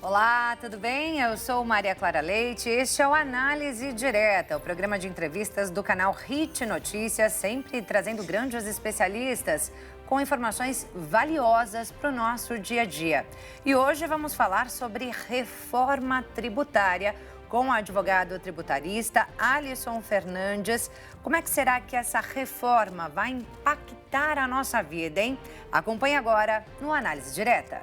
Olá, tudo bem? Eu sou Maria Clara Leite e este é o Análise Direta, o programa de entrevistas do canal Hit Notícias, sempre trazendo grandes especialistas com informações valiosas para o nosso dia a dia. E hoje vamos falar sobre reforma tributária com o advogado tributarista Alisson Fernandes. Como é que será que essa reforma vai impactar a nossa vida, hein? Acompanhe agora no Análise Direta.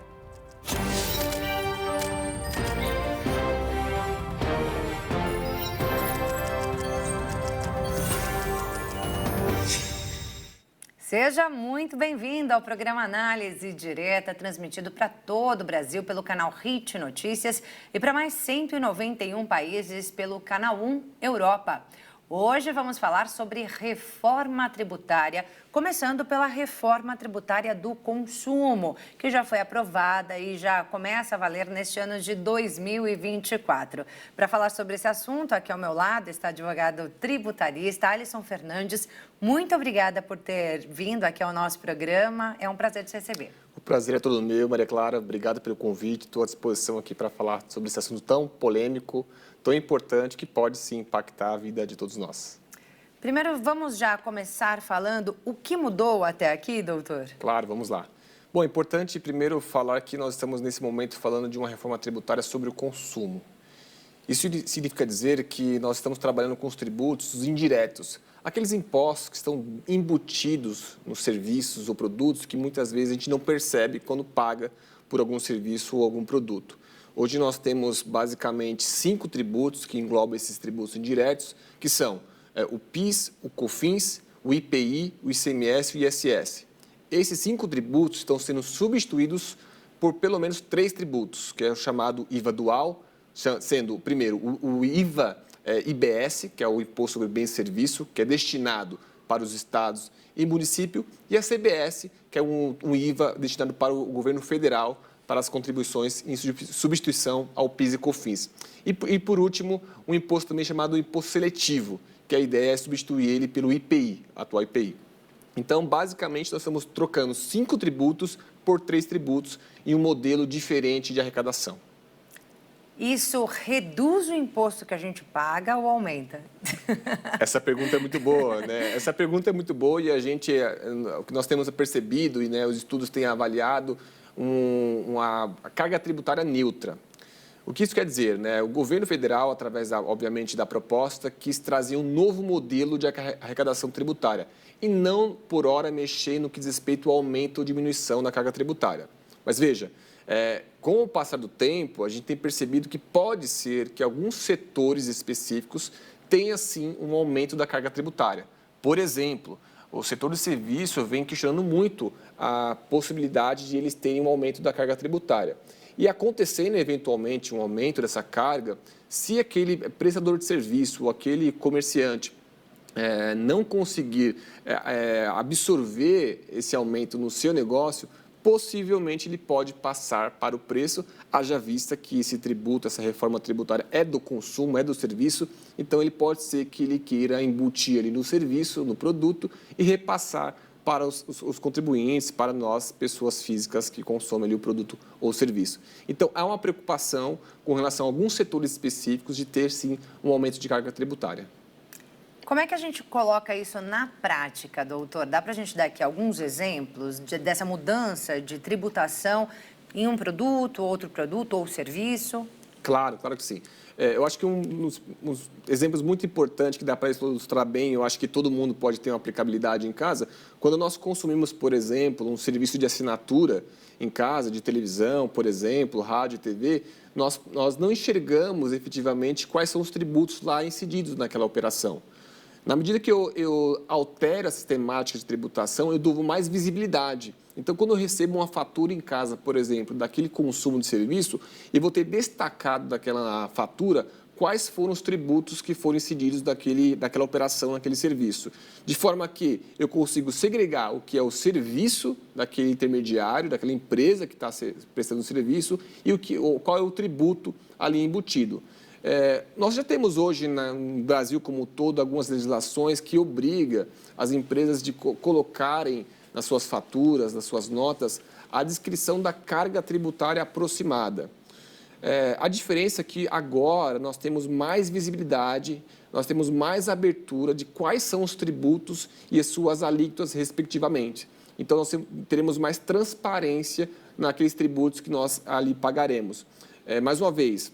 Seja muito bem-vindo ao programa Análise Direta, transmitido para todo o Brasil pelo canal Hit Notícias e para mais 191 países pelo canal 1 Europa. Hoje vamos falar sobre reforma tributária, começando pela reforma tributária do consumo, que já foi aprovada e já começa a valer neste ano de 2024. Para falar sobre esse assunto, aqui ao meu lado está o advogado tributarista Alisson Fernandes. Muito obrigada por ter vindo aqui ao nosso programa. É um prazer te receber. O prazer é todo meu, Maria Clara. Obrigado pelo convite. Estou à disposição aqui para falar sobre esse assunto tão polêmico, tão importante, que pode sim impactar a vida de todos nós. Primeiro, vamos já começar falando o que mudou até aqui, doutor? Claro, vamos lá. Bom, é importante primeiro falar que nós estamos nesse momento falando de uma reforma tributária sobre o consumo. Isso significa dizer que nós estamos trabalhando com os tributos indiretos, aqueles impostos que estão embutidos nos serviços ou produtos que muitas vezes a gente não percebe quando paga por algum serviço ou algum produto. Hoje nós temos basicamente 5 tributos que englobam esses tributos indiretos, que são o PIS, o COFINS, o IPI, o ICMS e o ISS. Esses 5 tributos estão sendo substituídos por pelo menos 3 tributos, que é o chamado IVA dual, sendo, primeiro, o IVA IBS, que é o Imposto sobre Bens e Serviços, que é destinado para os estados e município, e a CBS, que é um IVA destinado para o governo federal, para as contribuições em substituição ao PIS e COFINS. E, por último, um imposto também chamado imposto seletivo, que a ideia é substituir ele pelo IPI, atual IPI. Então, basicamente, nós estamos trocando 5 tributos por 3 tributos em um modelo diferente de arrecadação. Isso reduz o imposto que a gente paga ou aumenta? Essa pergunta é muito boa, né? Essa pergunta é muito boa e o que nós temos percebido e os estudos têm avaliado uma carga tributária neutra. O que isso quer dizer, né? O governo federal, através, obviamente, da proposta, quis trazer um novo modelo de arrecadação tributária e não, por hora, mexer no que diz respeito ao aumento ou diminuição da carga tributária. Mas veja, com o passar do tempo, a gente tem percebido que pode ser que alguns setores específicos tenham, sim, um aumento da carga tributária. Por exemplo, o setor de serviço vem questionando muito a possibilidade de eles terem um aumento da carga tributária. E acontecendo, eventualmente, um aumento dessa carga, se aquele prestador de serviço ou aquele comerciante não conseguir absorver esse aumento no seu negócio, possivelmente ele pode passar para o preço, haja vista que esse tributo, essa reforma tributária é do consumo, é do serviço, então ele pode ser que ele queira embutir ali no serviço, no produto e repassar para os contribuintes, para nós, pessoas físicas que consomem ali o produto ou serviço. Então, há uma preocupação com relação a alguns setores específicos de ter, sim, um aumento de carga tributária. Como é que a gente coloca isso na prática, doutor? Dá para a gente dar aqui alguns exemplos dessa mudança de tributação em um produto, outro produto ou serviço? Claro, claro que sim. Eu acho que um dos exemplos muito importantes que dá para ilustrar bem, eu acho que todo mundo pode ter uma aplicabilidade em casa, quando nós consumimos, por exemplo, um serviço de assinatura em casa, de televisão, por exemplo, rádio e TV, nós não enxergamos efetivamente quais são os tributos lá incididos naquela operação. Na medida que eu altero a sistemática de tributação, eu dou mais visibilidade. Então, quando eu recebo uma fatura em casa, por exemplo, daquele consumo de serviço, eu vou ter destacado daquela fatura quais foram os tributos que foram incididos daquela operação, naquele serviço. De forma que eu consigo segregar o que é o serviço daquele intermediário, daquela empresa que está prestando o serviço e qual é o tributo ali embutido. Nós já temos hoje no Brasil como um todo algumas legislações que obrigam as empresas de colocarem nas suas faturas, nas suas notas, a descrição da carga tributária aproximada. A diferença é que agora nós temos mais visibilidade, nós temos mais abertura de quais são os tributos e as suas alíquotas, respectivamente. Então, nós teremos mais transparência naqueles tributos que nós ali pagaremos. Mais uma vez,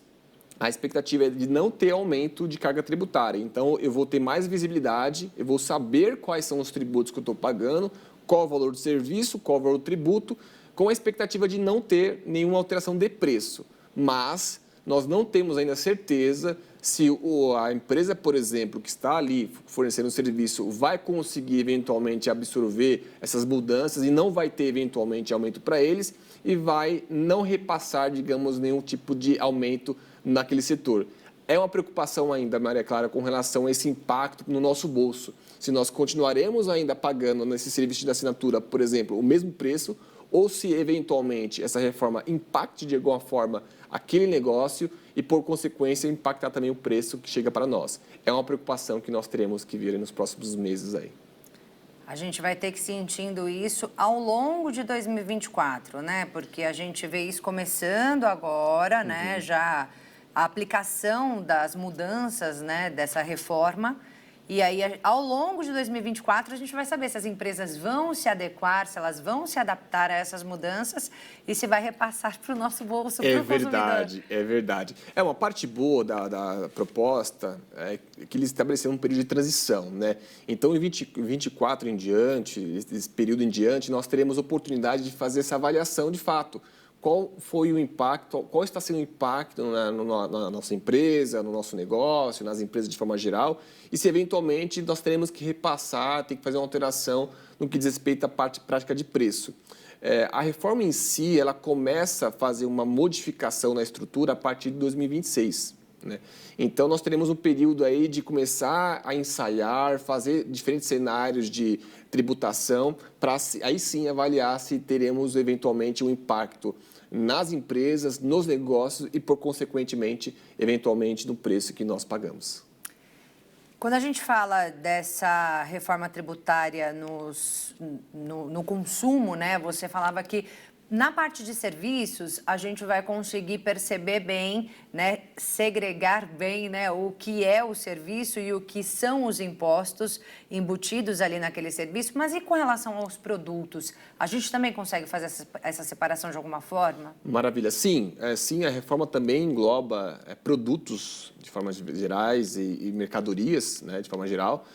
a expectativa é de não ter aumento de carga tributária. Então, eu vou ter mais visibilidade, eu vou saber quais são os tributos que eu estou pagando, qual o valor do serviço, qual o valor do tributo, com a expectativa de não ter nenhuma alteração de preço. Mas nós não temos ainda certeza se a empresa, por exemplo, que está ali fornecendo o serviço, vai conseguir eventualmente absorver essas mudanças e não vai ter eventualmente aumento para eles e vai não repassar, digamos, nenhum tipo de aumento naquele setor. É uma preocupação ainda, Maria Clara, com relação a esse impacto no nosso bolso. Se nós continuaremos ainda pagando nesse serviço de assinatura, por exemplo, o mesmo preço, ou se eventualmente essa reforma impacte de alguma forma aquele negócio e, por consequência, impactar também o preço que chega para nós. É uma preocupação que nós teremos que ver nos próximos meses aí. A gente vai ter que ir sentindo isso ao longo de 2024, né? Porque a gente vê isso começando agora, né? Já a aplicação das mudanças, né? Dessa reforma. E aí, ao longo de 2024, a gente vai saber se as empresas vão se adequar, se elas vão se adaptar a essas mudanças e se vai repassar para o nosso bolso, para o consumidor. É verdade. Uma parte boa da proposta é que eles estabeleceram um período de transição, né? Então, em 24 em diante, esse período em diante, nós teremos oportunidade de fazer essa avaliação de fato. Qual foi o impacto, qual está sendo o impacto na nossa empresa, no nosso negócio, nas empresas de forma geral, e se eventualmente nós teremos que repassar, ter que fazer uma alteração no que diz respeito à parte prática de preço. A reforma em si, ela começa a fazer uma modificação na estrutura a partir de 2026. Né? Então, nós teremos um período aí de começar a ensaiar, fazer diferentes cenários de tributação, para aí sim avaliar se teremos eventualmente um impacto nas empresas, nos negócios e, por consequentemente, eventualmente, no preço que nós pagamos. Quando a gente fala dessa reforma tributária no consumo, né, você falava que na parte de serviços, a gente vai conseguir perceber bem, né, segregar bem, né, o que é o serviço e o que são os impostos embutidos ali naquele serviço. Mas e com relação aos produtos? A gente também consegue fazer essa separação de alguma forma? Maravilha. Sim, a reforma também engloba produtos de forma gerais e mercadorias, né, de forma geral.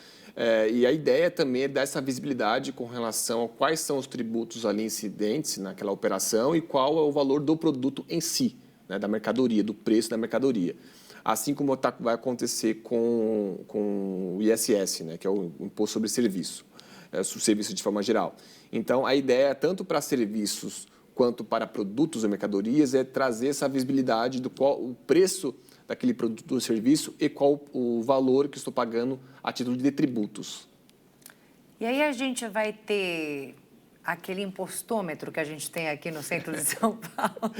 E a ideia também é dar essa visibilidade com relação a quais são os tributos ali incidentes naquela operação e qual é o valor do produto em si, né, da mercadoria, do preço da mercadoria. Assim como vai acontecer com o ISS, né, que é o Imposto sobre Serviço, serviço de forma geral. Então, a ideia, tanto para serviços quanto para produtos ou mercadorias, é trazer essa visibilidade do qual o preço daquele produto ou serviço e qual o valor que estou pagando a título de tributos. E aí a gente vai ter aquele impostômetro que a gente tem aqui no centro de São Paulo,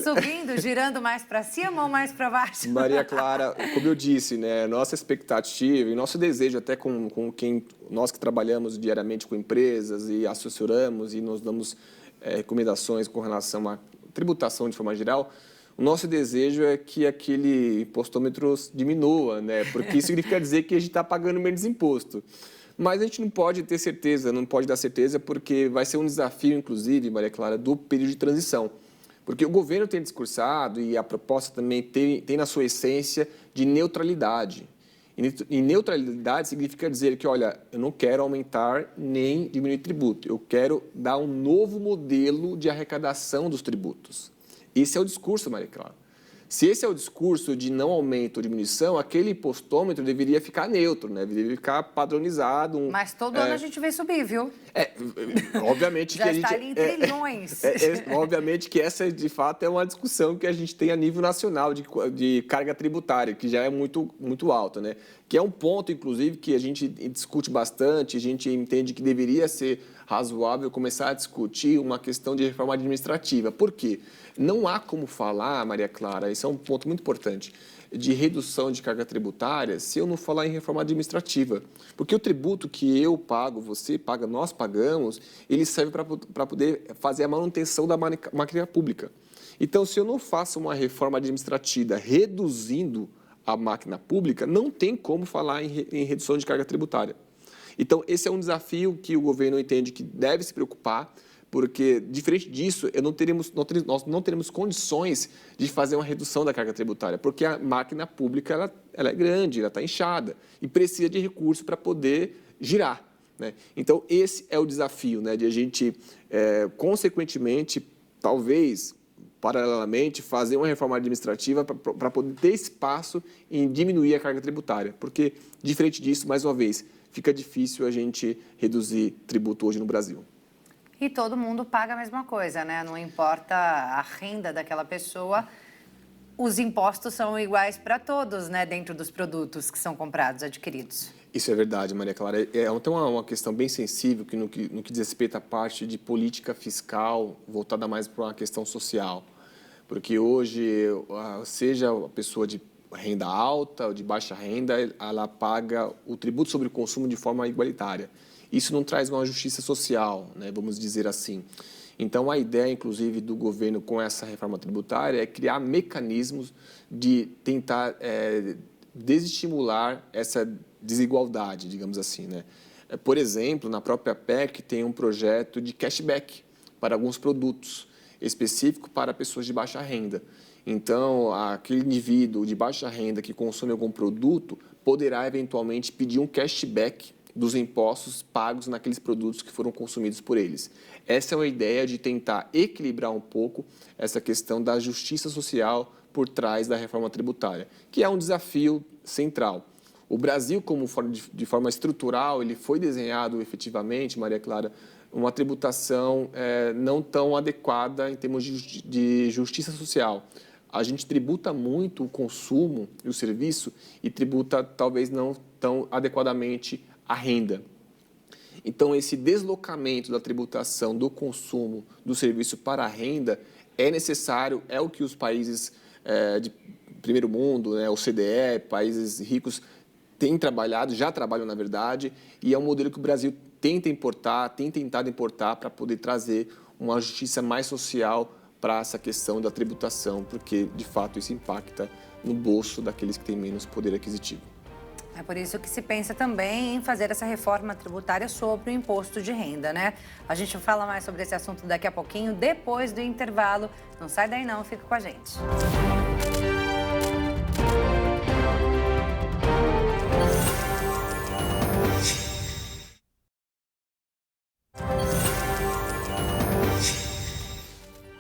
subindo, girando mais para cima ou mais para baixo? Maria Clara, como eu disse, né, nossa expectativa e nosso desejo até com quem nós que trabalhamos diariamente com empresas e assessoramos e nos damos recomendações com relação à tributação de forma geral, o nosso desejo é que aquele impostômetro diminua, né? Porque isso significa dizer que a gente está pagando menos imposto. Mas a gente não pode ter certeza, não pode dar certeza, porque vai ser um desafio, inclusive, Maria Clara, do período de transição. Porque o governo tem discursado e a proposta também tem na sua essência de neutralidade. E neutralidade significa dizer que, olha, eu não quero aumentar nem diminuir tributo, eu quero dar um novo modelo de arrecadação dos tributos. Esse é o discurso, Maria Clara. Se esse é o discurso de não aumento ou diminuição, aquele impostômetro deveria ficar neutro, né? Deveria ficar padronizado. Mas todo ano a gente vê subir, viu? Obviamente já que a gente... Já está ali em trilhões. Obviamente que essa, de fato, é uma discussão que a gente tem a nível nacional de carga tributária, que já é muito, muito alta, né? Que é um ponto, inclusive, que a gente discute bastante, a gente entende que deveria ser razoável começar a discutir uma questão de reforma administrativa. Por quê? Não há como falar, Maria Clara, esse é um ponto muito importante, de redução de carga tributária se eu não falar em reforma administrativa. Porque o tributo que eu pago, você paga, nós pagamos, ele serve para poder fazer a manutenção da máquina pública. Então, se eu não faço uma reforma administrativa reduzindo a máquina pública, não tem como falar em redução de carga tributária. Então, esse é um desafio que o governo entende que deve se preocupar, porque, diferente disso, nós não teremos condições de fazer uma redução da carga tributária, porque a máquina pública ela é grande, ela está inchada e precisa de recursos para poder girar, né? Então, esse é o desafio, né, de a gente, consequentemente, talvez, paralelamente, fazer uma reforma administrativa para poder ter espaço em diminuir a carga tributária, porque, diferente disso, mais uma vez, fica difícil a gente reduzir tributo hoje no Brasil. E todo mundo paga a mesma coisa, né? Não importa a renda daquela pessoa, os impostos são iguais para todos, né? Dentro dos produtos que são comprados, adquiridos. Isso é verdade, Maria Clara. Então, é uma questão bem sensível no que diz respeito à parte de política fiscal voltada mais para uma questão social. Porque hoje, seja a pessoa de renda alta ou de baixa renda, ela paga o tributo sobre o consumo de forma igualitária. Isso não traz uma justiça social, né, vamos dizer assim. Então, a ideia, inclusive, do governo com essa reforma tributária é criar mecanismos de tentar desestimular essa desigualdade, digamos assim, né? Por exemplo, na própria PEC tem um projeto de cashback para alguns produtos, específico para pessoas de baixa renda. Então, aquele indivíduo de baixa renda que consome algum produto poderá, eventualmente, pedir um cashback dos impostos pagos naqueles produtos que foram consumidos por eles. Essa é uma ideia de tentar equilibrar um pouco essa questão da justiça social por trás da reforma tributária, que é um desafio central. O Brasil, como de forma estrutural, ele foi desenhado efetivamente, Maria Clara, uma tributação não tão adequada em termos de justiça social. A gente tributa muito o consumo e o serviço e tributa talvez não tão adequadamente a renda. Então, esse deslocamento da tributação do consumo do serviço para a renda é necessário, é o que os países de primeiro mundo, né, OCDE, países ricos, têm trabalhado, já trabalham na verdade, e é um modelo que o Brasil tem tentado importar para poder trazer uma justiça mais social para essa questão da tributação, porque, de fato, isso impacta no bolso daqueles que têm menos poder aquisitivo. É por isso que se pensa também em fazer essa reforma tributária sobre o imposto de renda, né? A gente fala mais sobre esse assunto daqui a pouquinho, depois do intervalo. Não sai daí não, fica com a gente.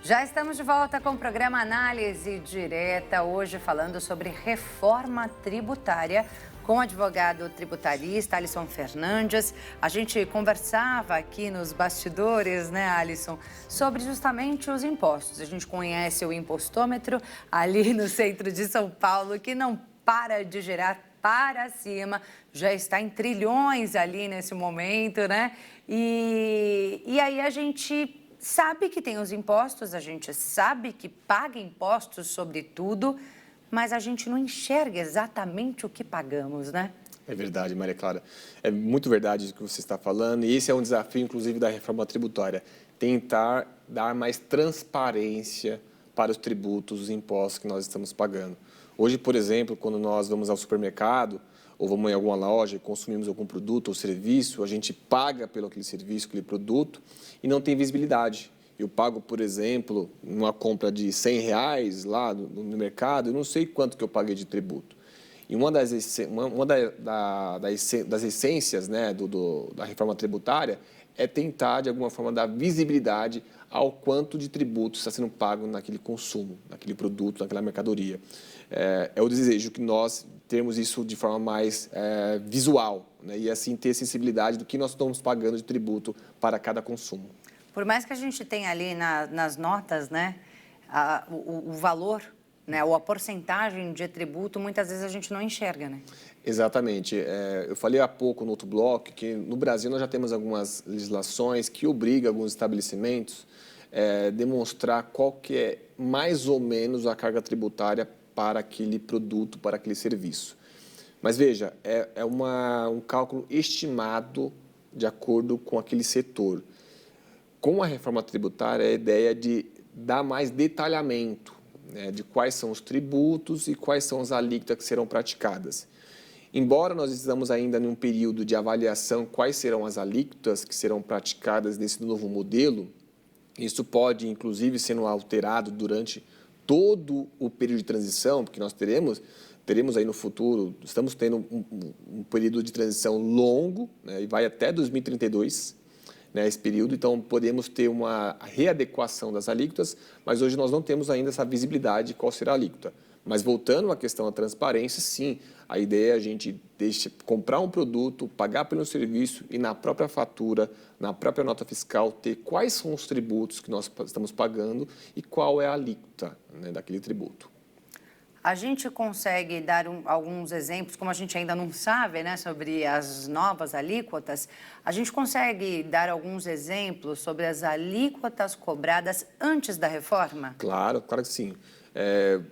Já estamos de volta com o programa Análise Direta, hoje falando sobre reforma tributária com o advogado tributarista Alisson Fernandes. A gente conversava aqui nos bastidores, né, Alisson, sobre justamente os impostos. A gente conhece o impostômetro ali no centro de São Paulo, que não para de gerar para cima, já está em trilhões ali nesse momento, né? E aí a gente sabe que tem os impostos, a gente sabe que paga impostos sobre tudo, mas a gente não enxerga exatamente o que pagamos, né? É verdade, Maria Clara. É muito verdade o que você está falando, e esse é um desafio, inclusive, da reforma tributária. Tentar dar mais transparência para os tributos, os impostos que nós estamos pagando. Hoje, por exemplo, quando nós vamos ao supermercado ou vamos em alguma loja e consumimos algum produto ou serviço, a gente paga pelo aquele serviço, aquele produto e não tem visibilidade. Eu pago, por exemplo, numa compra de R$100 lá no mercado, eu não sei quanto que eu paguei de tributo. E uma das essências, né, da reforma tributária é tentar, de alguma forma, dar visibilidade ao quanto de tributo está sendo pago naquele consumo, naquele produto, naquela mercadoria. É o desejo que nós termos isso de forma mais visual, né, e assim ter sensibilidade do que nós estamos pagando de tributo para cada consumo. Por mais que a gente tenha ali nas notas, né, o valor, né, ou a porcentagem de tributo, muitas vezes a gente não enxerga, né? Exatamente. Eu falei há pouco no outro bloco que no Brasil nós já temos algumas legislações que obrigam alguns estabelecimentos a demonstrar qual que é mais ou menos a carga tributária para aquele produto, para aquele serviço. Mas veja, um cálculo estimado de acordo com aquele setor. Com a reforma tributária, a ideia de dar mais detalhamento, né, de quais são os tributos e quais são as alíquotas que serão praticadas. Embora nós estamos ainda em um período de avaliação quais serão as alíquotas que serão praticadas nesse novo modelo, isso pode, inclusive, sendo alterado durante todo o período de transição, porque nós teremos aí no futuro, estamos tendo um período de transição longo, né, e vai até 2032, né, esse período, então podemos ter uma readequação das alíquotas, mas hoje nós não temos ainda essa visibilidade de qual será a alíquota. Mas voltando à questão da transparência, sim, a ideia é a gente comprar um produto, pagar pelo serviço e na própria fatura, na própria nota fiscal, ter quais são os tributos que nós estamos pagando e qual é a alíquota, né, daquele tributo. A gente consegue dar alguns exemplos, como a gente ainda não sabe, né, sobre as novas alíquotas, a gente consegue dar alguns exemplos sobre as alíquotas cobradas antes da reforma? Claro que sim.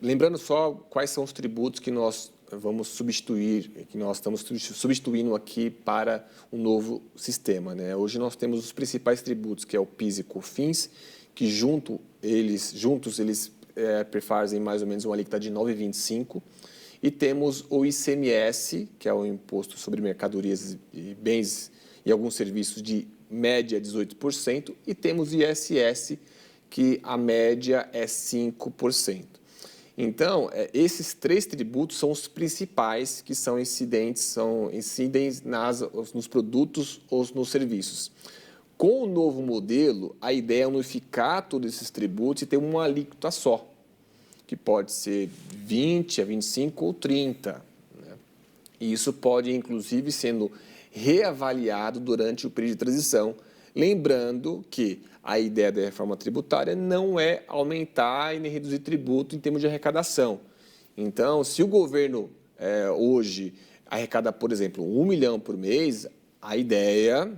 Lembrando só quais são os tributos que nós vamos substituir, que nós estamos substituindo aqui para um novo sistema, né? Hoje nós temos os principais tributos, que é o PIS e COFINS, que juntos eles perfazem mais ou menos uma alíquota de 9,25%, e temos o ICMS, que é o Imposto sobre Mercadorias e Bens e alguns serviços de média 18%, e temos o ISS, que a média é 5%. Então, esses três tributos são os principais que incidem nos produtos ou nos serviços. Com o novo modelo, a ideia é unificar todos esses tributos e ter uma alíquota só, que pode ser 20%, a 25% ou 30%. Né? E isso pode, inclusive, sendo reavaliado durante o período de transição, lembrando que a ideia da reforma tributária não é aumentar e nem reduzir tributo em termos de arrecadação. Então, se o governo hoje arrecada, por exemplo, 1 milhão por mês, a ideia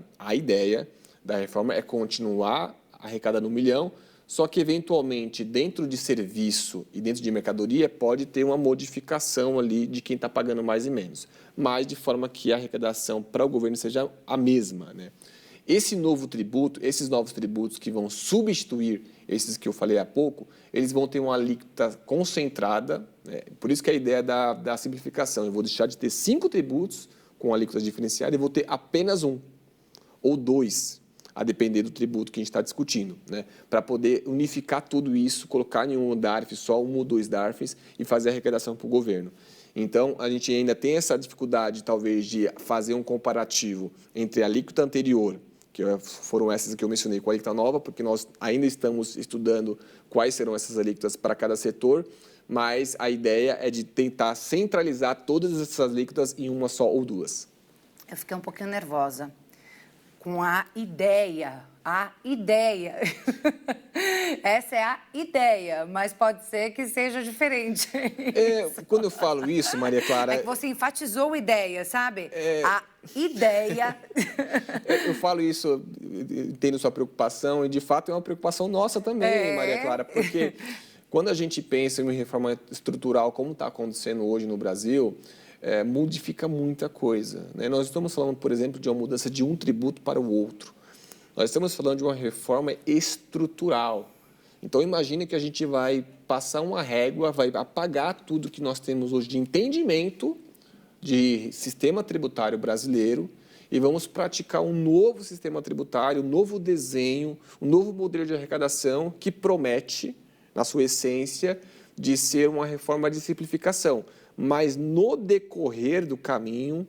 da reforma é continuar arrecadando 1 milhão, só que, eventualmente, dentro de serviço e dentro de mercadoria, pode ter uma modificação ali de quem está pagando mais e menos, mas de forma que a arrecadação para o governo seja a mesma, né? Esses novos tributos que vão substituir esses que eu falei há pouco, eles vão ter uma alíquota concentrada, né? Por isso que a ideia da simplificação. Eu vou deixar de ter 5 tributos com alíquota diferenciada e vou ter apenas 1 ou 2, a depender do tributo que a gente está discutindo, né? Para poder unificar tudo isso, colocar em um DARF só, 1 ou 2 DARFs e fazer a arrecadação para o governo. Então, a gente ainda tem essa dificuldade, talvez, de fazer um comparativo entre a alíquota anterior, que foram essas que eu mencionei, com a alíquota nova, porque nós ainda estamos estudando quais serão essas alíquotas para cada setor, mas a ideia é de tentar centralizar todas essas alíquotas em uma só ou 2. Eu fiquei um pouquinho nervosa com a ideia. Essa é a ideia, mas pode ser que seja diferente. Quando eu falo isso, Maria Clara... É que você enfatizou ideia, sabe? A ideia... Eu falo isso, entendo sua preocupação, e de fato é uma preocupação nossa também, Maria Clara, porque quando a gente pensa em uma reforma estrutural, como está acontecendo hoje no Brasil, modifica muita coisa, né? Nós estamos falando, por exemplo, de uma mudança de um tributo para o outro. Nós estamos falando de uma reforma estrutural. Então, imagine que a gente vai passar uma régua, vai apagar tudo que nós temos hoje de entendimento de sistema tributário brasileiro e vamos praticar um novo sistema tributário, um novo desenho, um novo modelo de arrecadação que promete, na sua essência, de ser uma reforma de simplificação. Mas, no decorrer do caminho,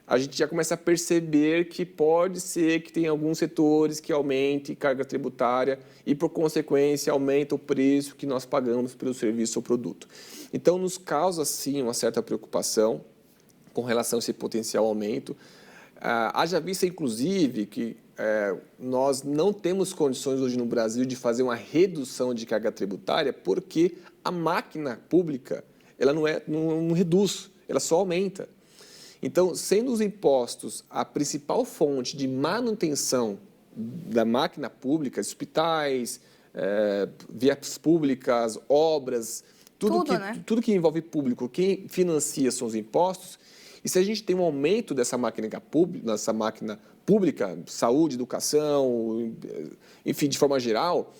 a gente já começa a perceber que pode ser que tem alguns setores que aumente carga tributária e, por consequência, aumenta o preço que nós pagamos pelo serviço ou produto. Então, nos causa, sim, uma certa preocupação com relação a esse potencial aumento. Haja vista, inclusive, que nós não temos condições hoje no Brasil de fazer uma redução de carga tributária porque a máquina pública ela não reduz, ela só aumenta. Então, sendo os impostos a principal fonte de manutenção da máquina pública, hospitais, vias públicas, obras, tudo que envolve público, quem financia são os impostos. E se a gente tem um aumento dessa máquina pública, saúde, educação, enfim, de forma geral,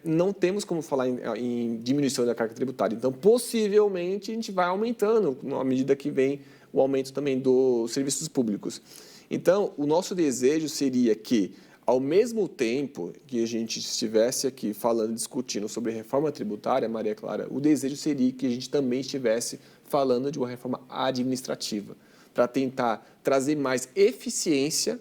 não temos como falar em diminuição da carga tributária. Então, possivelmente, a gente vai aumentando à medida que vem o aumento também dos serviços públicos. Então, o nosso desejo seria que, ao mesmo tempo que a gente estivesse aqui falando, discutindo sobre reforma tributária, Maria Clara, o desejo seria que a gente também estivesse falando de uma reforma administrativa, para tentar trazer mais eficiência,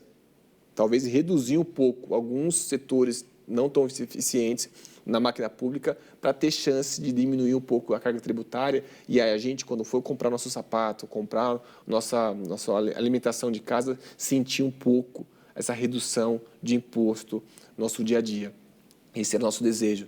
talvez reduzir um pouco alguns setores não tão eficientes na máquina pública, para ter chance de diminuir um pouco a carga tributária e aí a gente, quando for comprar nosso sapato, comprar nossa alimentação de casa, sentir um pouco essa redução de imposto no nosso dia a dia. Esse é o nosso desejo.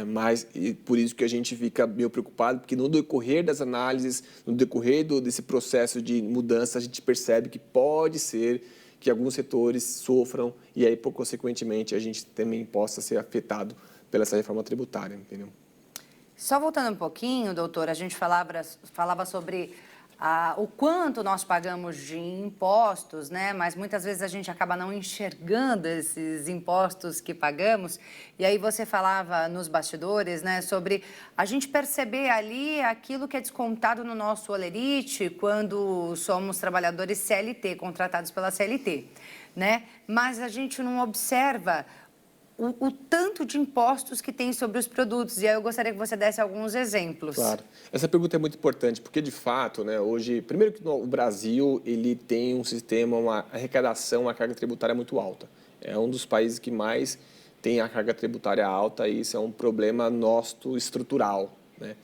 Mas e por isso que a gente fica meio preocupado, porque no decorrer das análises, no decorrer desse processo de mudança, a gente percebe que pode ser que alguns setores sofram e aí, por consequentemente, a gente também possa ser afetado pela essa reforma tributária, entendeu? Só voltando um pouquinho, doutor, a gente falava sobre o quanto nós pagamos de impostos, né? Mas muitas vezes a gente acaba não enxergando esses impostos que pagamos. E aí você falava nos bastidores, né, sobre a gente perceber ali aquilo que é descontado no nosso holerite quando somos trabalhadores CLT, contratados pela CLT, né? Mas a gente não observa o tanto de impostos que tem sobre os produtos. E aí eu gostaria que você desse alguns exemplos. Claro. Essa pergunta é muito importante, porque, de fato, né, hoje, primeiro que o Brasil ele tem um sistema, uma arrecadação, uma carga tributária muito alta. É um dos países que mais tem a carga tributária alta e isso é um problema nosso estrutural, né?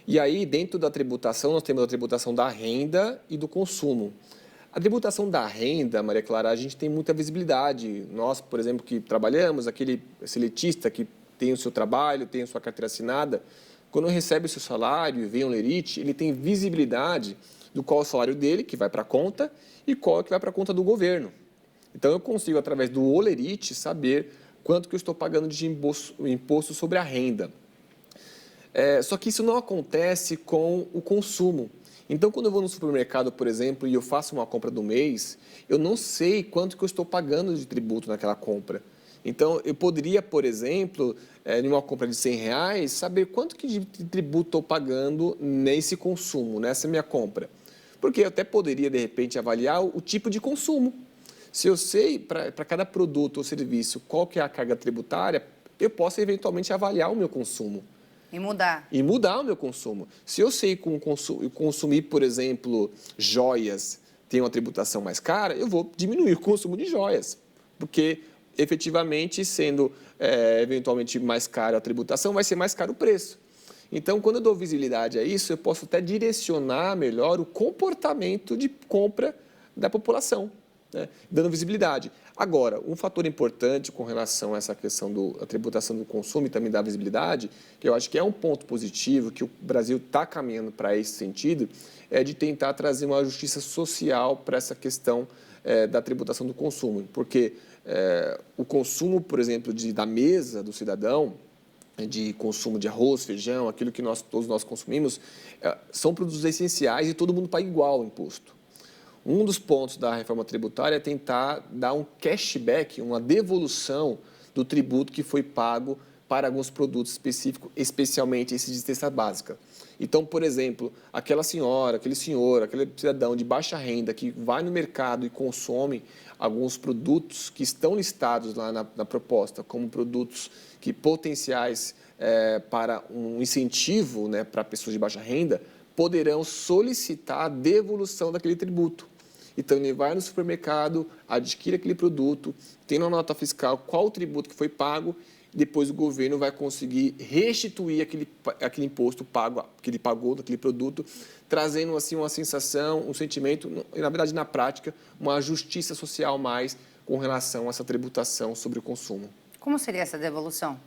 E aí, dentro da tributação, nós temos a tributação da renda e do consumo. A tributação da renda, Maria Clara, a gente tem muita visibilidade. Nós, por exemplo, que trabalhamos, aquele seletista que tem o seu trabalho, tem a sua carteira assinada, quando recebe o seu salário e vem um lerite, ele tem visibilidade do qual é o salário dele, que vai para a conta, e qual é que vai para a conta do governo. Então, eu consigo, através do olerite, saber quanto que eu estou pagando de imposto sobre a renda. Só que isso não acontece com o consumo. Então, quando eu vou no supermercado, por exemplo, e eu faço uma compra do mês, eu não sei quanto que eu estou pagando de tributo naquela compra. Então, eu poderia, por exemplo, em uma compra de R$100, saber quanto que de tributo estou pagando nesse consumo, nessa minha compra. Porque eu até poderia, de repente, avaliar o tipo de consumo. Se eu sei, para cada produto ou serviço, qual que é a carga tributária, eu posso, eventualmente, avaliar o meu consumo. E mudar. E mudar o meu consumo. Se eu sei consumir, por exemplo, joias tem uma tributação mais cara, eu vou diminuir o consumo de joias. Porque, efetivamente, sendo eventualmente mais cara a tributação, vai ser mais caro o preço. Então, quando eu dou visibilidade a isso, eu posso até direcionar melhor o comportamento de compra da população, né? Dando visibilidade. Agora, um fator importante com relação a essa questão da tributação do consumo e também da visibilidade, que eu acho que é um ponto positivo, que o Brasil está caminhando para esse sentido, é de tentar trazer uma justiça social para essa questão da tributação do consumo. Porque o consumo, por exemplo, da mesa do cidadão, de consumo de arroz, feijão, aquilo que todos nós consumimos, são produtos essenciais e todo mundo paga igual o imposto. Um dos pontos da reforma tributária é tentar dar um cashback, uma devolução do tributo que foi pago para alguns produtos específicos, especialmente esses de cesta básica. Então, por exemplo, aquela senhora, aquele senhor, aquele cidadão de baixa renda que vai no mercado e consome alguns produtos que estão listados lá na proposta como produtos que potenciais para um incentivo, né, para pessoas de baixa renda, poderão solicitar a devolução daquele tributo. Então, ele vai no supermercado, adquire aquele produto, tem na nota fiscal qual o tributo que foi pago, depois o governo vai conseguir restituir aquele imposto pago, que ele pagou daquele produto, trazendo assim uma sensação, um sentimento, e na verdade, na prática, uma justiça social mais com relação a essa tributação sobre o consumo. Como seria essa devolução?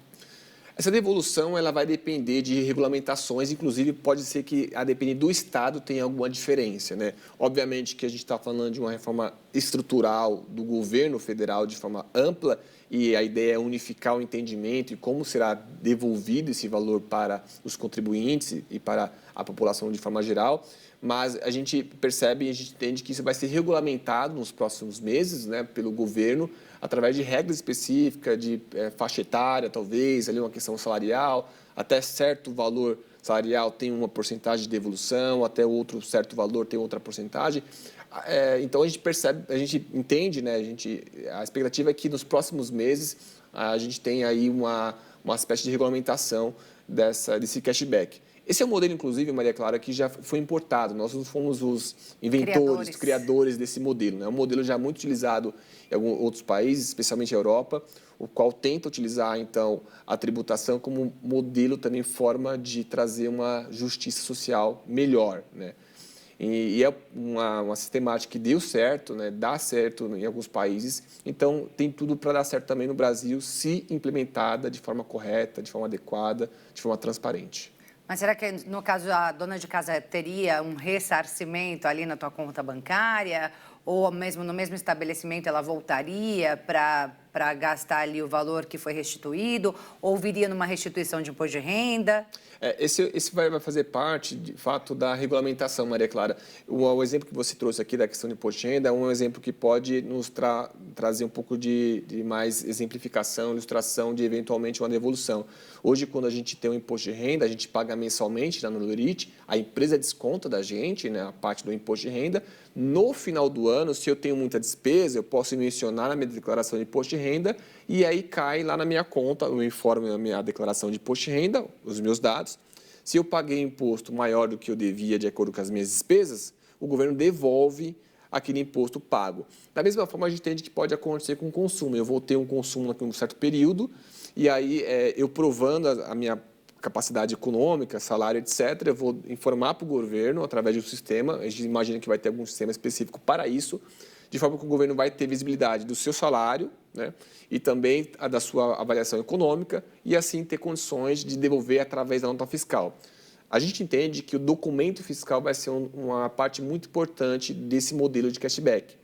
Essa devolução ela vai depender de regulamentações, inclusive pode ser que, a depender do Estado, tenha alguma diferença, né? Obviamente que a gente está falando de uma reforma estrutural do governo federal de forma ampla, e a ideia é unificar o entendimento e como será devolvido esse valor para os contribuintes e para a população de forma geral. Mas a gente percebe e a gente entende que isso vai ser regulamentado nos próximos meses, né, pelo governo, através de regras específicas, de faixa etária, talvez, ali uma questão salarial, até certo valor salarial tem uma porcentagem de devolução, até outro certo valor tem outra porcentagem. Então, a gente percebe, a gente entende, né, a expectativa é que nos próximos meses a gente tenha aí uma espécie de regulamentação desse cashback. Esse é um modelo, inclusive, Maria Clara, que já foi importado. Nós fomos os inventores, criadores desse modelo. É um modelo já muito utilizado em alguns outros países, especialmente a Europa, o qual tenta utilizar, então, a tributação como modelo também, forma de trazer uma justiça social melhor, né? E é uma sistemática que deu certo, né? Dá certo em alguns países. Então, tem tudo para dar certo também no Brasil, se implementada de forma correta, de forma adequada, de forma transparente. Mas será que, no caso, a dona de casa teria um ressarcimento ali na tua conta bancária? Ou mesmo no mesmo estabelecimento ela voltaria para gastar ali o valor que foi restituído? Ou viria numa restituição de imposto de renda? Esse vai fazer parte, de fato, da regulamentação, Maria Clara. O exemplo que você trouxe aqui da questão de imposto de renda é um exemplo que pode nos trazer um pouco de mais exemplificação, ilustração de, eventualmente, uma devolução. Hoje, quando a gente tem um imposto de renda, a gente paga mensalmente lá no Lerite, a empresa desconta da gente, né, a parte do imposto de renda. No final do ano, se eu tenho muita despesa, eu posso mencionar na minha declaração de imposto de renda e aí cai lá na minha conta, eu informo na minha declaração de imposto de renda, os meus dados. Se eu paguei imposto maior do que eu devia de acordo com as minhas despesas, o governo devolve aquele imposto pago. Da mesma forma, a gente entende que pode acontecer com o consumo. Eu vou ter um consumo em um certo período e aí eu provando a minha capacidade econômica, salário, etc., eu vou informar para o governo através do sistema. A gente imagina que vai ter algum sistema específico para isso, de forma que o governo vai ter visibilidade do seu salário, né, e também da sua avaliação econômica, e assim ter condições de devolver através da nota fiscal. A gente entende que o documento fiscal vai ser uma parte muito importante desse modelo de cashback.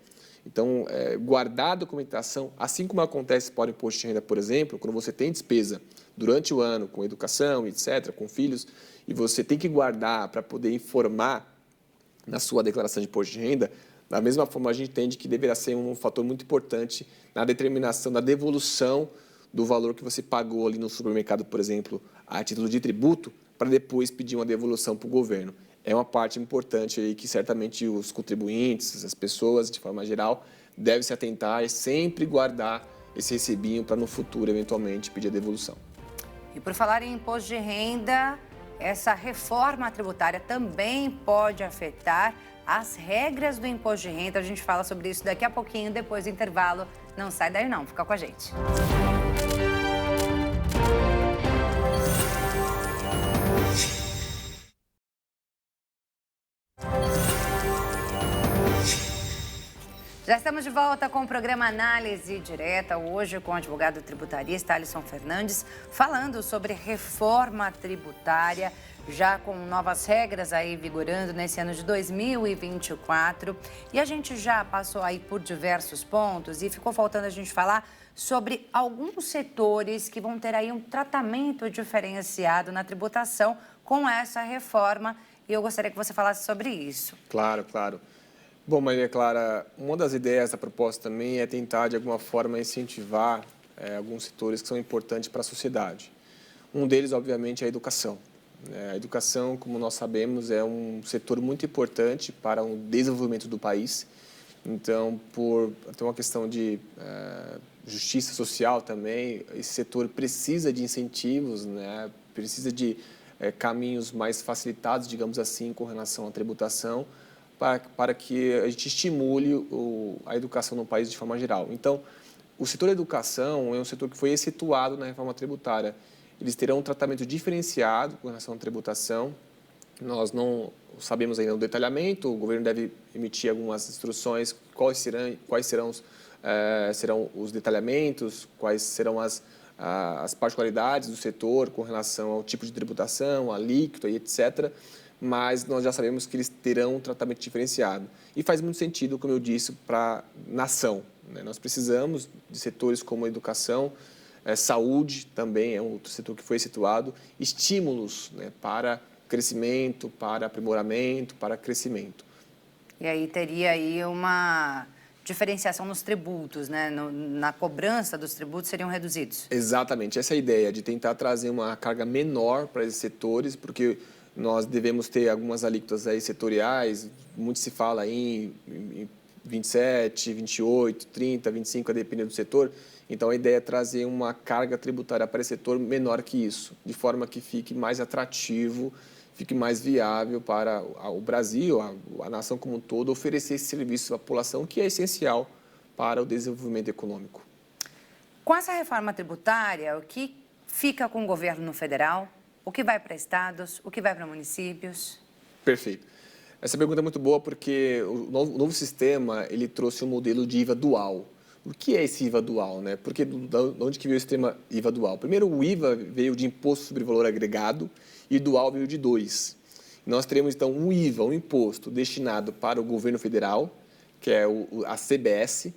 Então, guardar a documentação, assim como acontece para o imposto de renda, por exemplo, quando você tem despesa durante o ano com educação, etc., com filhos, e você tem que guardar para poder informar na sua declaração de imposto de renda, da mesma forma a gente entende que deverá ser um fator muito importante na determinação da devolução do valor que você pagou ali no supermercado, por exemplo, a título de tributo, para depois pedir uma devolução para o governo. É uma parte importante aí que certamente os contribuintes, as pessoas, de forma geral, devem se atentar e sempre guardar esse recibinho para no futuro, eventualmente, pedir a devolução. E por falar em imposto de renda, essa reforma tributária também pode afetar as regras do imposto de renda. A gente fala sobre isso daqui a pouquinho, depois do intervalo. Não sai daí não, fica com a gente. Já estamos de volta com o programa Análise Direta, hoje com o advogado tributarista Alisson Fernandes, falando sobre reforma tributária, já com novas regras aí vigorando nesse ano de 2024. E a gente já passou aí por diversos pontos e ficou faltando a gente falar sobre alguns setores que vão ter aí um tratamento diferenciado na tributação com essa reforma. E eu gostaria que você falasse sobre isso. Claro, claro. Bom, Maria Clara, uma das ideias da proposta também é tentar, de alguma forma, incentivar alguns setores que são importantes para a sociedade. Um deles, obviamente, é a educação. A educação, como nós sabemos, é um setor muito importante para o desenvolvimento do país. Então, por ter uma questão de justiça social também, esse setor precisa de incentivos, né? Precisa de caminhos mais facilitados, digamos assim, com relação à tributação, para que a gente estimule a educação no país de forma geral. Então, o setor da educação é um setor que foi excetuado na reforma tributária. Eles terão um tratamento diferenciado com relação à tributação. Nós não sabemos ainda o detalhamento, o governo deve emitir algumas instruções, quais serão os detalhamentos, quais serão as particularidades do setor com relação ao tipo de tributação, alíquota e etc., mas nós já sabemos que eles terão um tratamento diferenciado. E faz muito sentido, como eu disse, para a nação, né? Nós precisamos de setores como a educação, saúde também é um outro setor que foi situado, estímulos, né, para crescimento, para aprimoramento, para crescimento. E aí teria aí uma diferenciação nos tributos, né? Na cobrança dos tributos seriam reduzidos. Exatamente, essa é a ideia, de tentar trazer uma carga menor para esses setores, porque nós devemos ter algumas alíquotas aí setoriais, muito se fala aí em 27, 28, 30, 25, a depender do setor. Então, a ideia é trazer uma carga tributária para esse setor menor que isso, de forma que fique mais atrativo, fique mais viável para o Brasil, a nação como um todo, oferecer esse serviço à população que é essencial para o desenvolvimento econômico. Com essa reforma tributária, o que fica com o governo federal? O que vai para estados? O que vai para municípios? Perfeito. Essa pergunta é muito boa porque o novo sistema ele trouxe um modelo de IVA dual. O que é esse IVA dual, né? Porque de onde que veio esse tema IVA dual? Primeiro, o IVA veio de Imposto sobre Valor Agregado e dual veio de dois. Nós teremos, então, um IVA, um imposto destinado para o governo federal, que é a CBS,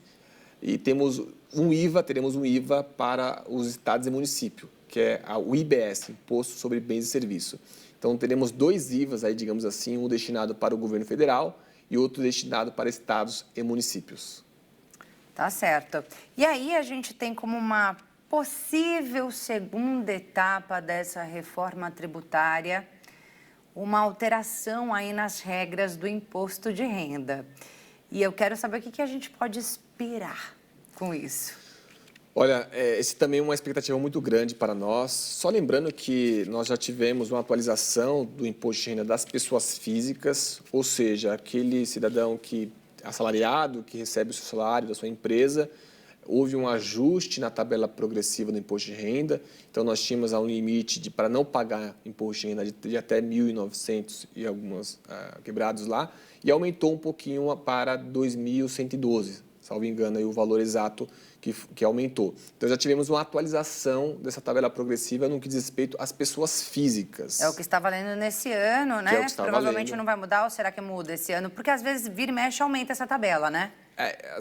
e teremos um IVA para os estados e municípios, que é o IBS, Imposto sobre Bens e Serviços. Então, teremos dois IVAs, aí, digamos assim, um destinado para o governo federal e outro destinado para estados e municípios. Tá certo. E aí a gente tem como uma possível segunda etapa dessa reforma tributária uma alteração aí nas regras do imposto de renda. E eu quero saber o que a gente pode esperar com isso. Olha, esse também é uma expectativa muito grande para nós. Só lembrando que nós já tivemos uma atualização do imposto de renda das pessoas físicas, ou seja, aquele cidadão que assalariado, que recebe o seu salário da sua empresa, houve um ajuste na tabela progressiva do imposto de renda. Então, nós tínhamos um limite para não pagar imposto de renda de até 1.900 e algumas quebrados lá, e aumentou um pouquinho para 2.112, salvo engano, aí o valor exato que aumentou. Então, já tivemos uma atualização dessa tabela progressiva no que diz respeito às pessoas físicas. É o que está valendo nesse ano, né? Que é o que está Provavelmente valendo. não vai mudar, ou será que muda esse ano? Porque às vezes vira e mexe aumenta essa tabela, né?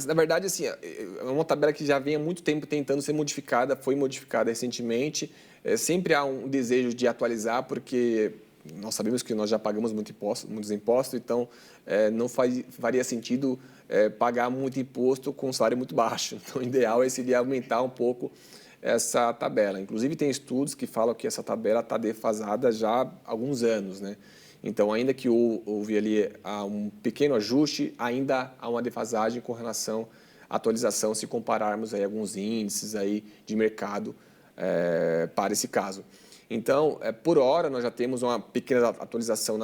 Na verdade, assim, é uma tabela que já vem há muito tempo tentando ser modificada, foi modificada recentemente. Sempre há um desejo de atualizar, porque nós sabemos que nós já pagamos muitos impostos, então não faria sentido pagar muito imposto com um salário muito baixo. Então, o ideal seria aumentar um pouco essa tabela. Inclusive, tem estudos que falam que essa tabela está defasada já há alguns anos, né? Então, ainda que houve ali um pequeno ajuste, ainda há uma defasagem com relação à atualização, se compararmos aí alguns índices aí de mercado para esse caso. Então, por hora, nós já temos uma pequena atualização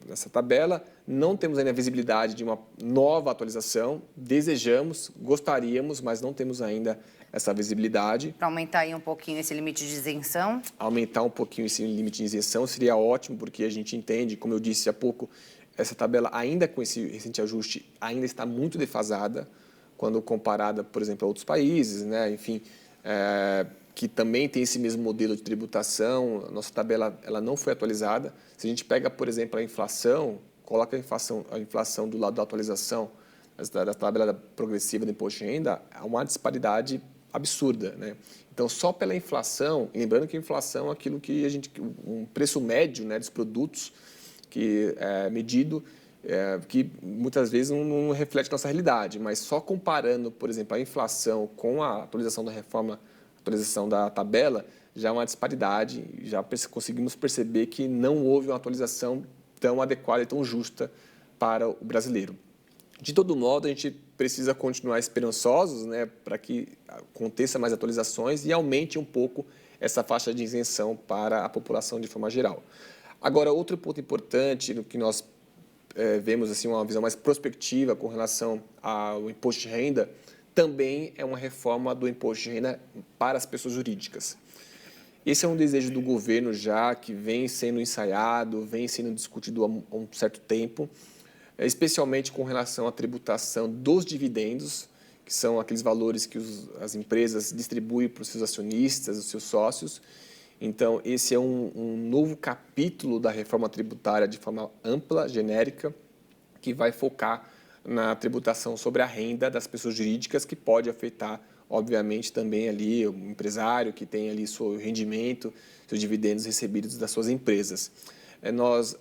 nessa tabela, não temos ainda a visibilidade de uma nova atualização, desejamos, gostaríamos, mas não temos ainda essa visibilidade. Para aumentar aí um pouquinho esse limite de isenção? Aumentar um pouquinho esse limite de isenção seria ótimo, porque a gente entende, como eu disse há pouco, essa tabela, ainda com esse recente ajuste, ainda está muito defasada quando comparada, por exemplo, a outros países, né? Enfim, que também tem esse mesmo modelo de tributação. A nossa tabela ela não foi atualizada. Se a gente pega, por exemplo, a inflação, coloca a inflação do lado da atualização da tabela progressiva do imposto de renda, há uma disparidade absurda, né? Então, só pela inflação, lembrando que a inflação é aquilo que um preço médio, né, dos produtos que é medido, que muitas vezes não reflete nossa realidade, mas só comparando, por exemplo, a inflação com a atualização da reforma, atualização da tabela, já há uma disparidade, já conseguimos perceber que não houve uma atualização tão adequada e tão justa para o brasileiro. De todo modo, a gente precisa continuar esperançosos, né, para que aconteça mais atualizações e aumente um pouco essa faixa de isenção para a população de forma geral. Agora, outro ponto importante no que nós vemos assim, uma visão mais prospectiva com relação ao imposto de renda, também é uma reforma do imposto de renda para as pessoas jurídicas. Esse é um desejo do governo já, que vem sendo ensaiado, vem sendo discutido há um certo tempo, especialmente com relação à tributação dos dividendos, que são aqueles valores que as empresas distribuem para os seus acionistas, os seus sócios. Então, esse é um novo capítulo da reforma tributária de forma ampla, genérica, que vai focar na tributação sobre a renda das pessoas jurídicas, que pode afetar, obviamente, também ali o empresário que tem ali seu rendimento, seus dividendos recebidos das suas empresas. Nós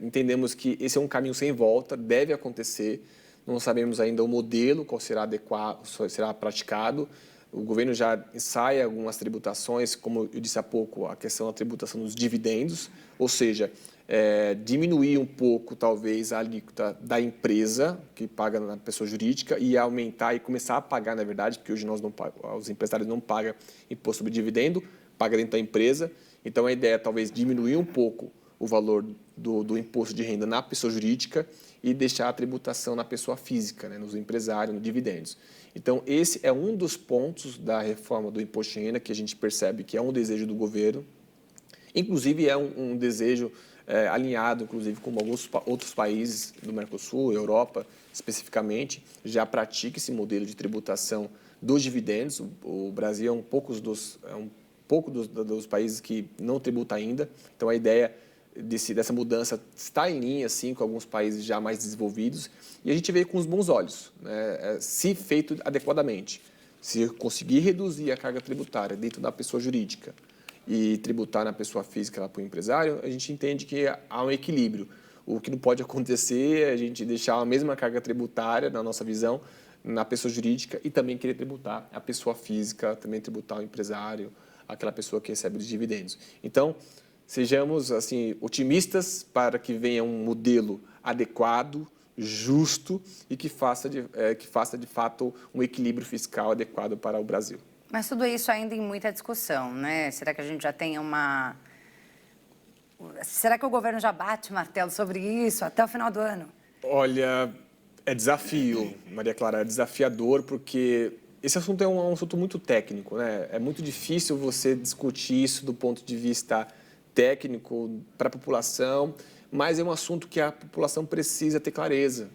entendemos que esse é um caminho sem volta, deve acontecer, não sabemos ainda o modelo, qual será adequado, será praticado. O governo já ensaia algumas tributações, como eu disse há pouco, a questão da tributação dos dividendos, ou seja, diminuir um pouco, talvez, a alíquota da empresa, que paga na pessoa jurídica, e aumentar e começar a pagar, na verdade, porque hoje os empresários não pagam imposto sobre dividendo, paga dentro da empresa. Então, a ideia é talvez diminuir um pouco o valor do imposto de renda na pessoa jurídica e deixar a tributação na pessoa física, né, nos empresários, nos dividendos. Então, esse é um dos pontos da reforma do imposto de renda que a gente percebe que é um desejo do governo. Inclusive, é um desejo alinhado, inclusive, com alguns outros países do Mercosul, Europa, especificamente, já pratica esse modelo de tributação dos dividendos. O Brasil é um pouco dos países que não tributa ainda. Então, a ideia dessa mudança está em linha, assim, com alguns países já mais desenvolvidos, e a gente vê com os bons olhos, né? Se feito adequadamente, se conseguir reduzir a carga tributária dentro da pessoa jurídica e tributar na pessoa física para o empresário, a gente entende que há um equilíbrio. O que não pode acontecer é a gente deixar a mesma carga tributária, na nossa visão, na pessoa jurídica e também querer tributar a pessoa física, também tributar o empresário, aquela pessoa que recebe os dividendos. Então, sejamos assim otimistas para que venha um modelo adequado, justo e que faça de fato um equilíbrio fiscal adequado para o Brasil. Mas tudo isso ainda em muita discussão, né? Será que a gente já tem uma... Será que o governo já bate martelo sobre isso até o final do ano? Olha, é desafio, Maria Clara, é desafiador porque esse assunto é um assunto muito técnico, né? É muito difícil você discutir isso do ponto de vista técnico para a população, mas é um assunto que a população precisa ter clareza.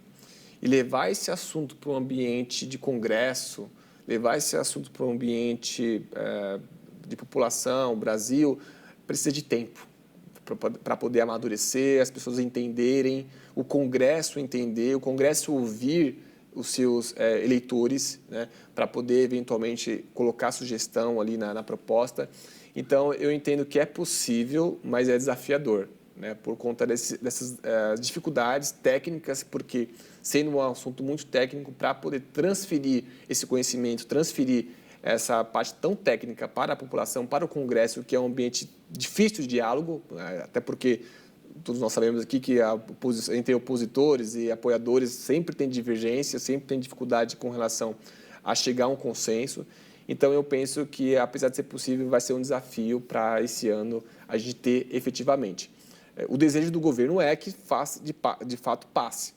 E levar esse assunto para um ambiente de congresso, levar esse assunto para um ambiente de população, Brasil, precisa de tempo para poder amadurecer, as pessoas entenderem, o Congresso entender, o Congresso ouvir os seus eleitores, né, para poder eventualmente colocar sugestão ali na proposta. Então, eu entendo que é possível, mas é desafiador, né, por conta dessas dificuldades técnicas, porque sendo um assunto muito técnico, para poder transferir esse conhecimento, transferir essa parte tão técnica para a população, para o Congresso, que é um ambiente difícil de diálogo, até porque todos nós sabemos aqui que entre opositores e apoiadores sempre tem divergência, sempre tem dificuldade com relação a chegar a um consenso. Então, eu penso que, apesar de ser possível, vai ser um desafio para esse ano a gente ter efetivamente. O desejo do governo é que de fato passe.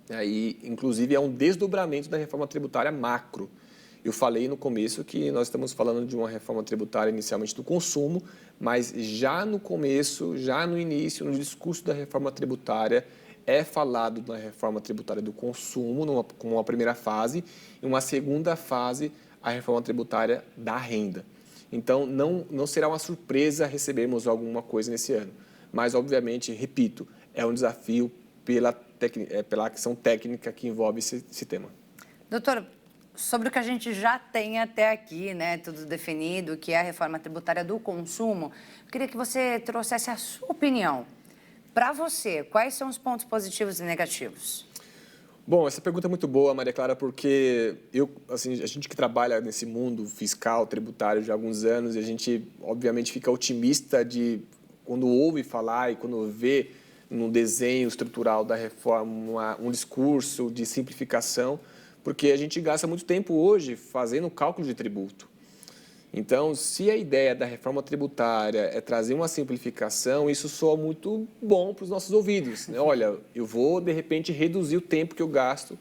Aí, inclusive, é um desdobramento da reforma tributária macro. Eu falei no começo que nós estamos falando de uma reforma tributária inicialmente do consumo, mas já no começo, já no início, no discurso da reforma tributária, é falado da reforma tributária do consumo, como uma primeira fase, e uma segunda fase, a reforma tributária da renda. Então, não será uma surpresa recebermos alguma coisa nesse ano. Mas, obviamente, repito, é um desafio pela questão técnica que envolve esse tema. Doutor, sobre o que a gente já tem até aqui, né, tudo definido, que é a reforma tributária do consumo, eu queria que você trouxesse a sua opinião. Para você, quais são os pontos positivos e negativos? Bom, essa pergunta é muito boa, Maria Clara, porque a gente que trabalha nesse mundo fiscal, tributário já há alguns anos, e a gente, obviamente, fica otimista quando ouve falar e quando vê no desenho estrutural da reforma um discurso de simplificação, porque a gente gasta muito tempo hoje fazendo cálculo de tributo. Então, se a ideia da reforma tributária é trazer uma simplificação, isso soa muito bom para os nossos ouvidos, né? Olha, eu vou, de repente, reduzir o tempo que eu gasto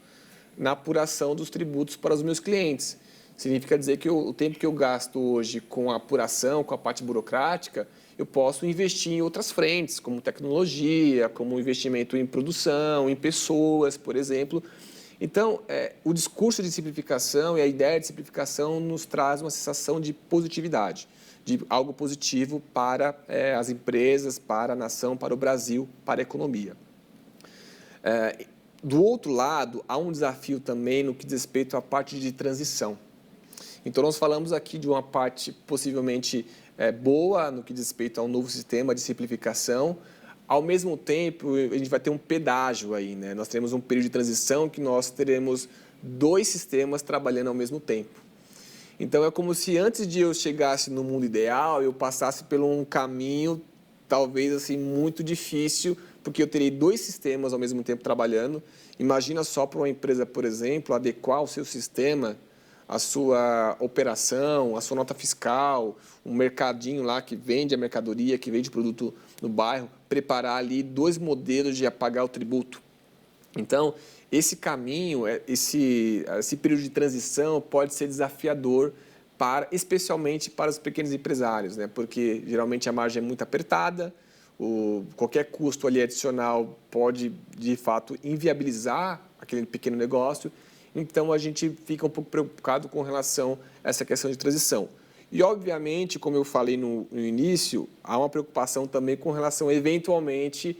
na apuração dos tributos para os meus clientes. Significa dizer que o tempo que eu gasto hoje com a apuração, com a parte burocrática, eu posso investir em outras frentes, como tecnologia, como investimento em produção, em pessoas, por exemplo. Então, o discurso de simplificação e a ideia de simplificação nos traz uma sensação de positividade, de algo positivo para as empresas, para a nação, para o Brasil, para a economia. Do outro lado, há um desafio também no que diz respeito à parte de transição. Então, nós falamos aqui de uma parte possivelmente boa no que diz respeito ao novo sistema de simplificação. Ao mesmo tempo, a gente vai ter um pedágio aí, né? Nós teremos um período de transição que nós teremos 2 sistemas trabalhando ao mesmo tempo. Então, é como se antes de eu chegasse no mundo ideal, eu passasse por um caminho, talvez assim, muito difícil, porque eu terei 2 sistemas ao mesmo tempo trabalhando. Imagina só para uma empresa, por exemplo, adequar o seu sistema, a sua operação, a sua nota fiscal, um mercadinho lá que vende a mercadoria, que vende produto no bairro, preparar ali 2 modelos de pagar o tributo. Então, esse caminho, esse período de transição pode ser desafiador, especialmente para os pequenos empresários, né? Porque geralmente a margem é muito apertada, qualquer custo ali adicional pode, de fato, inviabilizar aquele pequeno negócio. Então, a gente fica um pouco preocupado com relação a essa questão de transição. E, obviamente, como eu falei no início, há uma preocupação também com relação, eventualmente,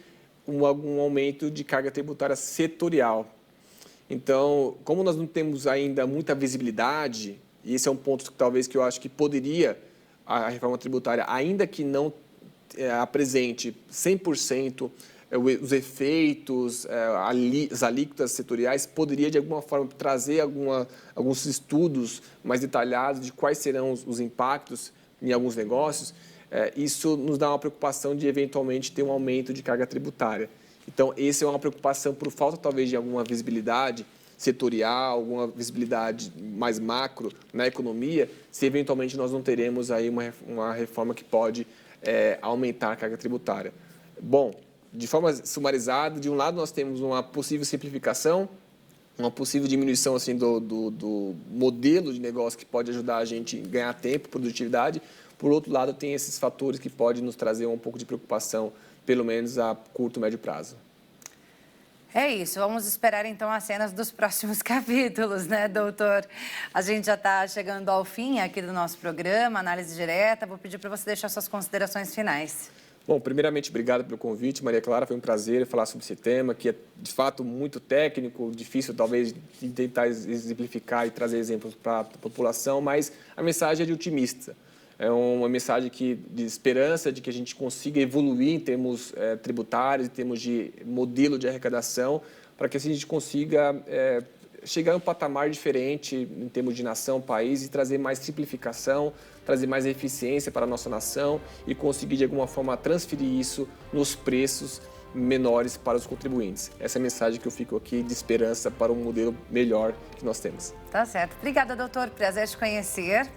algum aumento de carga tributária setorial. Então, como nós não temos ainda muita visibilidade, e esse é um ponto que eu acho que poderia a reforma tributária, ainda que não apresente 100% os efeitos, as alíquotas setoriais, poderia de alguma forma trazer alguns estudos mais detalhados de quais serão os impactos em alguns negócios. Isso nos dá uma preocupação de eventualmente ter um aumento de carga tributária. Então, essa é uma preocupação por falta talvez de alguma visibilidade setorial, alguma visibilidade mais macro na economia, se eventualmente nós não teremos aí uma reforma que pode aumentar a carga tributária. Bom, de forma sumarizada, de um lado nós temos uma possível simplificação, uma possível diminuição assim, do modelo de negócio que pode ajudar a gente a ganhar tempo, produtividade. Por outro lado, tem esses fatores que podem nos trazer um pouco de preocupação, pelo menos a curto e médio prazo. É isso, vamos esperar então as cenas dos próximos capítulos, né, doutor? A gente já está chegando ao fim aqui do nosso programa, Análise Direta. Vou pedir para você deixar suas considerações finais. Bom, primeiramente, obrigado pelo convite, Maria Clara. Foi um prazer falar sobre esse tema, que é, de fato, muito técnico, difícil, talvez, de tentar exemplificar e trazer exemplos para a população, mas a mensagem é de otimista. É uma mensagem de esperança, de que a gente consiga evoluir em termos tributários, em termos de modelo de arrecadação, para que assim, a gente consiga chegar a um patamar diferente em termos de nação, país, e trazer mais simplificação, trazer mais eficiência para a nossa nação e conseguir, de alguma forma, transferir isso nos preços menores para os contribuintes. Essa é a mensagem que eu fico aqui de esperança para um modelo melhor que nós temos. Tá certo. Obrigada, doutor. Prazer te conhecer.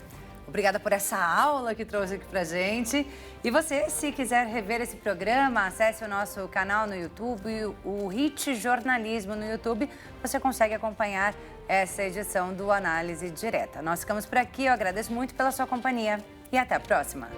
Obrigada por essa aula que trouxe aqui pra gente. E você, se quiser rever esse programa, acesse o nosso canal no YouTube, o HIT Jornalismo no YouTube. Você consegue acompanhar essa edição do Análise Direta. Nós ficamos por aqui, eu agradeço muito pela sua companhia e até a próxima.